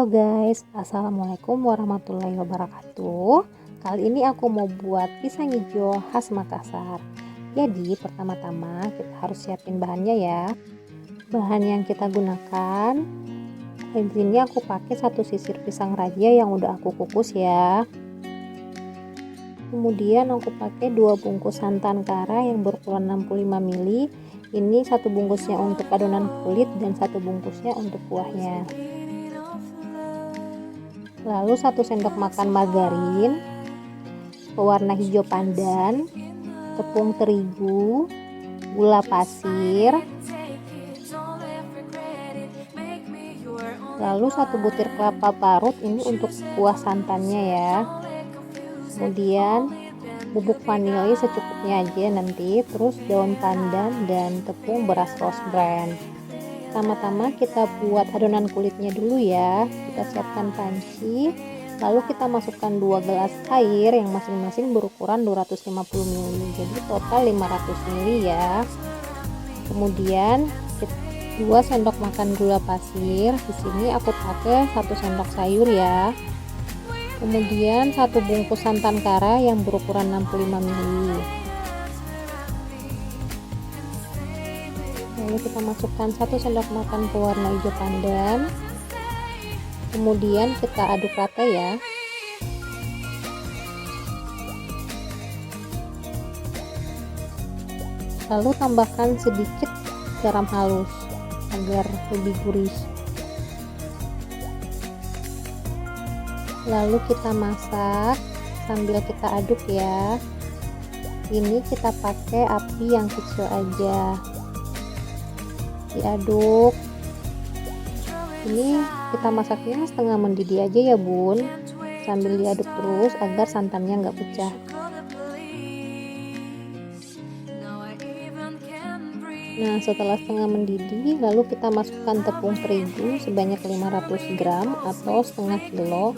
Halo guys, assalamualaikum warahmatullahi wabarakatuh. Kali ini aku mau buat pisang hijau khas Makassar. Jadi pertama-tama kita harus siapin bahannya ya. Bahan yang kita gunakan, di sini aku pakai 1 sisir pisang raja yang udah aku kukus ya. Kemudian aku pakai 2 bungkus santan kara yang berukuran 65 ml. Ini 1 bungkusnya untuk adonan kulit dan 1 bungkusnya untuk kuahnya. Lalu 1 sendok makan margarin, pewarna hijau pandan, tepung terigu, gula pasir, lalu 1 butir kelapa parut, ini untuk kuah santannya ya. Kemudian bubuk vanili secukupnya aja nanti, terus daun pandan dan tepung beras rose bran. Pertama-tama kita buat adonan kulitnya dulu ya. Kita siapkan panci, lalu kita masukkan 2 gelas air yang masing-masing berukuran 250 ml, jadi total 500 ml ya. Kemudian 2 sendok makan gula pasir, di sini aku pakai 1 sendok sayur ya. Kemudian 1 bungkus santan kara yang berukuran 65 ml. Lalu kita masukkan 1 sendok makan pewarna hijau pandan. Kemudian kita aduk rata ya. Lalu tambahkan sedikit garam halus agar lebih gurih. Lalu kita masak sambil kita aduk ya. Ini kita pakai api yang kecil aja. Diaduk. Ini kita masaknya setengah mendidih aja ya bun, sambil diaduk terus agar santannya nggak pecah. Nah, setelah setengah mendidih, lalu kita masukkan tepung terigu sebanyak 500 gram atau setengah kilo.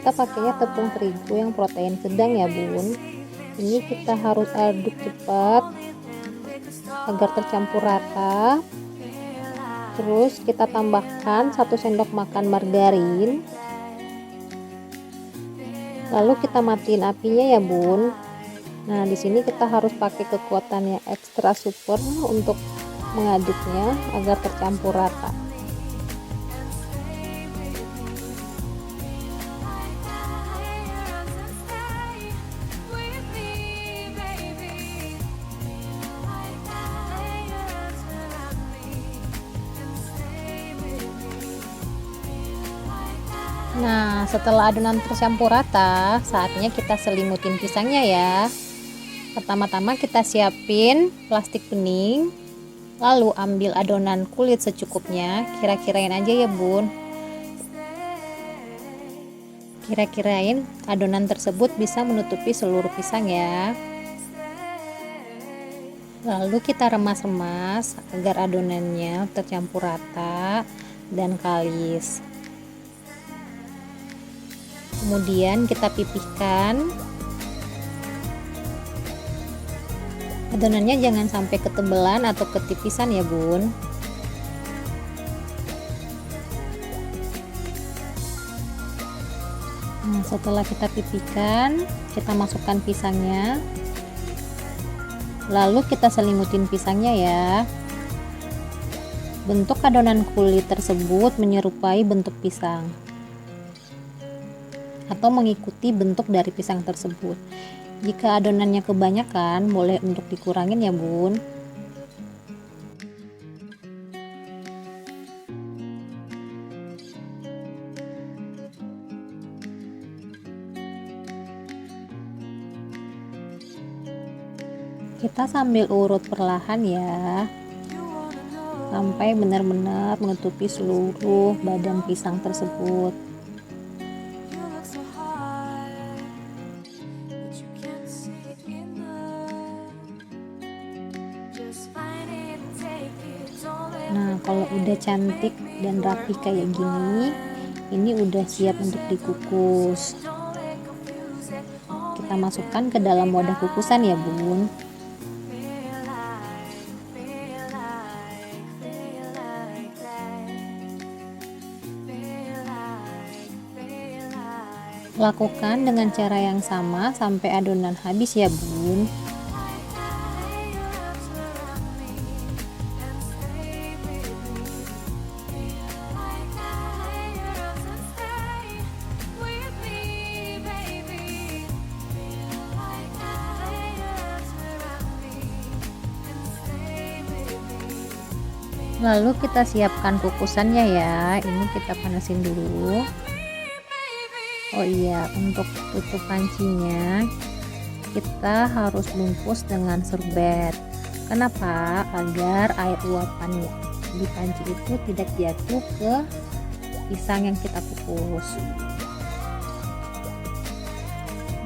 Kita pakainya tepung terigu yang protein sedang ya bun. Ini kita harus aduk cepat agar tercampur rata. Terus kita tambahkan 1 sendok makan margarin. Lalu kita matiin apinya ya bun. Nah, di sini kita harus pakai kekuatan yang ekstra super untuk mengaduknya agar tercampur rata. Nah, setelah adonan tercampur rata, saatnya kita selimutin pisangnya ya. Pertama-tama kita siapin plastik bening, lalu ambil adonan kulit secukupnya, kira-kirain aja ya bun. Kira-kirain adonan tersebut bisa menutupi seluruh pisang ya. Lalu kita remas-remas agar adonannya tercampur rata dan kalis. Kemudian kita pipihkan. Adonannya jangan sampai ketebalan atau ketipisan ya bun. Nah, setelah kita pipihkan, kita masukkan pisangnya. Lalu kita selimutin pisangnya ya. Bentuk adonan kulit tersebut menyerupai bentuk pisang atau mengikuti bentuk dari pisang tersebut. Jika adonannya kebanyakan, boleh untuk dikurangin ya bun. Kita sambil urut perlahan ya, sampai benar-benar menutupi seluruh badan pisang tersebut. Nah, kalau udah cantik dan rapi kayak gini, ini udah siap untuk dikukus. Kita masukkan ke dalam wadah kukusan ya bun. Lakukan dengan cara yang sama sampai adonan habis ya bun. Lalu kita siapkan kukusannya ya. Ini kita panasin dulu. Oh iya, untuk tutup pancinya kita harus bungkus dengan serbet. Kenapa? Agar air uapan di panci itu tidak jatuh ke pisang yang kita kukus.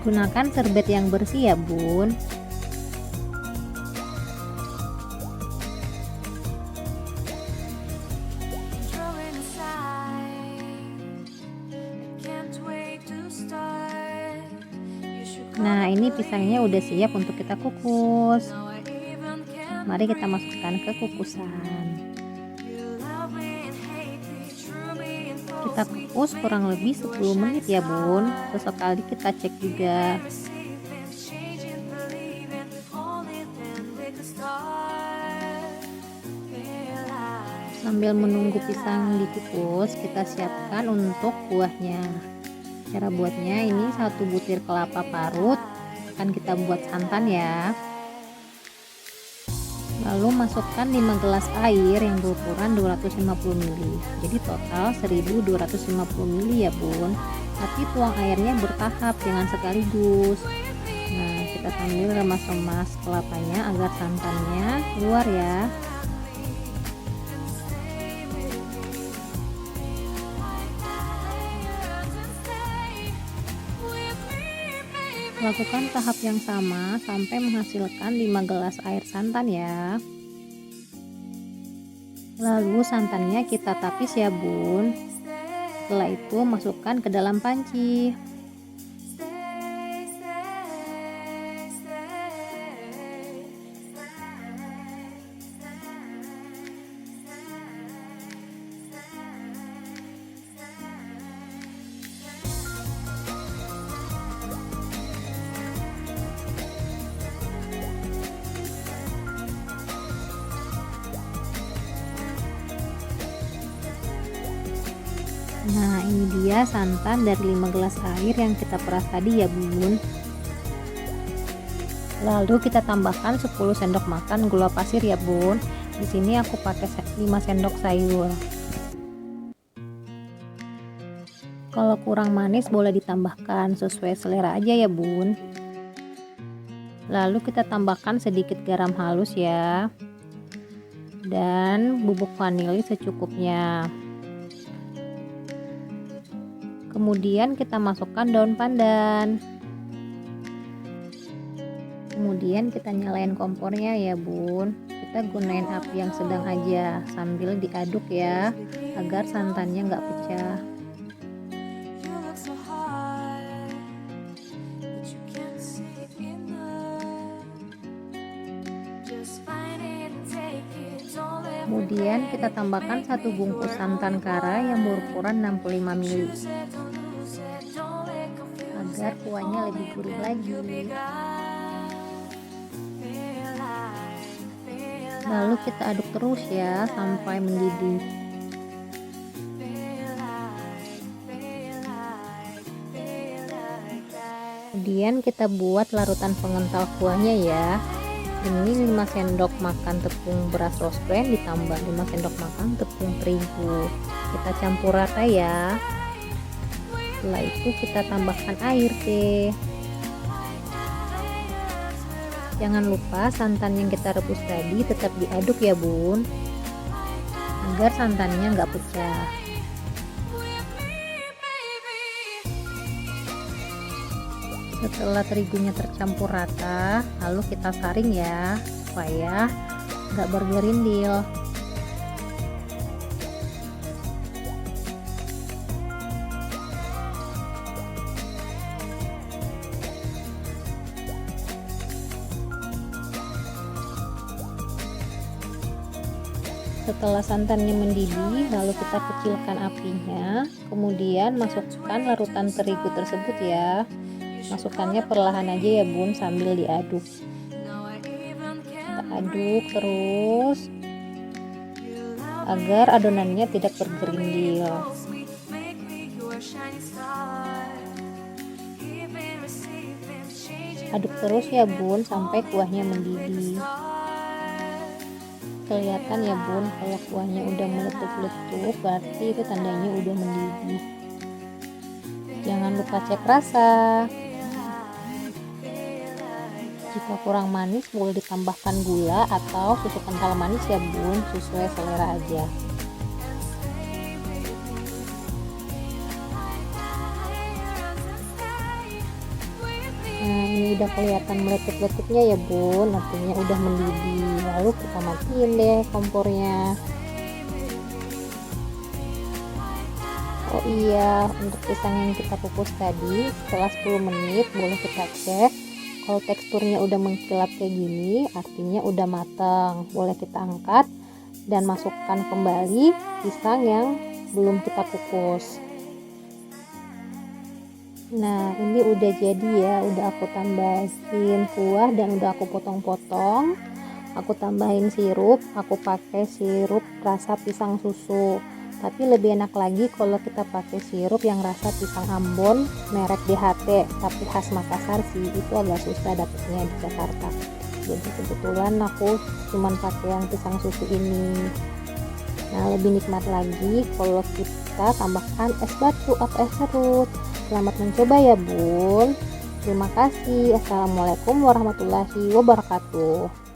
Gunakan serbet yang bersih ya bun. Nah, ini pisangnya udah siap untuk kita kukus. Mari kita masukkan ke kukusan. Kita kukus kurang lebih 10 menit ya bun. Sesekali kita cek juga. Sambil menunggu pisang dikukus, kita siapkan untuk kuahnya. Cara buatnya ini 1 butir kelapa parut akan kita buat santan ya. Lalu masukkan 5 gelas air yang berukuran 250 ml. Jadi total 1250 ml ya bun. Tapi tuang airnya bertahap, jangan sekaligus. Nah, kita sambil remas-remas kelapanya agar santannya keluar ya. Lakukan tahap yang sama sampai menghasilkan 5 gelas air santan ya. Lalu santannya kita tapis ya bun. Setelah itu masukkan ke dalam panci. Nah, ini dia santan dari 5 gelas air yang kita peras tadi ya bun. Lalu kita tambahkan 10 sendok makan gula pasir ya bun. Di sini aku pakai 5 sendok sayur. Kalau kurang manis boleh ditambahkan sesuai selera aja ya bun. Lalu kita tambahkan sedikit garam halus ya. Dan bubuk vanili secukupnya. Kemudian kita masukkan daun pandan. Kemudian kita nyalain kompornya ya bun. Kita gunain api yang sedang aja sambil diaduk ya, agar santannya nggak pecah. Kemudian kita tambahkan 1 bungkus santan kara yang berukuran 65 ml agar kuahnya lebih gurih lagi. Lalu kita aduk terus ya sampai mendidih. Kemudian kita buat larutan pengental kuahnya ya. Ini 5 sendok makan tepung beras rose bran ditambah 5 sendok makan tepung terigu. Kita campur rata ya. Setelah itu kita tambahkan air deh. Jangan lupa santan yang kita rebus tadi tetap diaduk ya bun, agar santannya nggak pecah. Setelah terigunya tercampur rata, lalu kita saring ya supaya nggak bergerindil. Setelah santannya mendidih, lalu kita kecilkan apinya, kemudian masukkan larutan terigu tersebut ya. Masukkannya perlahan aja ya bun, sambil diaduk. Kita aduk terus agar adonannya tidak bergerindil. Aduk terus ya bun sampai kuahnya mendidih. Kelihatan ya bun, kalau kuahnya udah meletup-letup berarti itu tandanya udah mendidih. Jangan lupa cek rasa. Jika kurang manis boleh ditambahkan gula atau susu kental manis ya bun, sesuai selera aja. Nah, ini udah kelihatan meletup-letupnya ya bun, artinya udah mendidih. Lalu kita matiin deh kompornya. Oh iya, untuk pisang yang kita kukus tadi setelah 10 menit boleh kita cek. Kalau teksturnya udah mengkilap kayak gini artinya udah matang. Boleh kita angkat dan masukkan kembali pisang yang belum kita kukus. Nah, ini udah jadi ya, udah aku tambahin kuah dan udah aku potong-potong. Aku tambahin sirup, aku pakai sirup rasa pisang susu. Tapi lebih enak lagi kalau kita pakai sirup yang rasa pisang Ambon merek DHT, tapi khas Makassar sih, itu agak susah dapetnya di Jakarta. Jadi kebetulan aku cuman pakai yang pisang susu ini. Nah, lebih nikmat lagi kalau kita tambahkan es batu atau es serut. Selamat mencoba ya bun. Terima kasih. Assalamualaikum warahmatullahi wabarakatuh.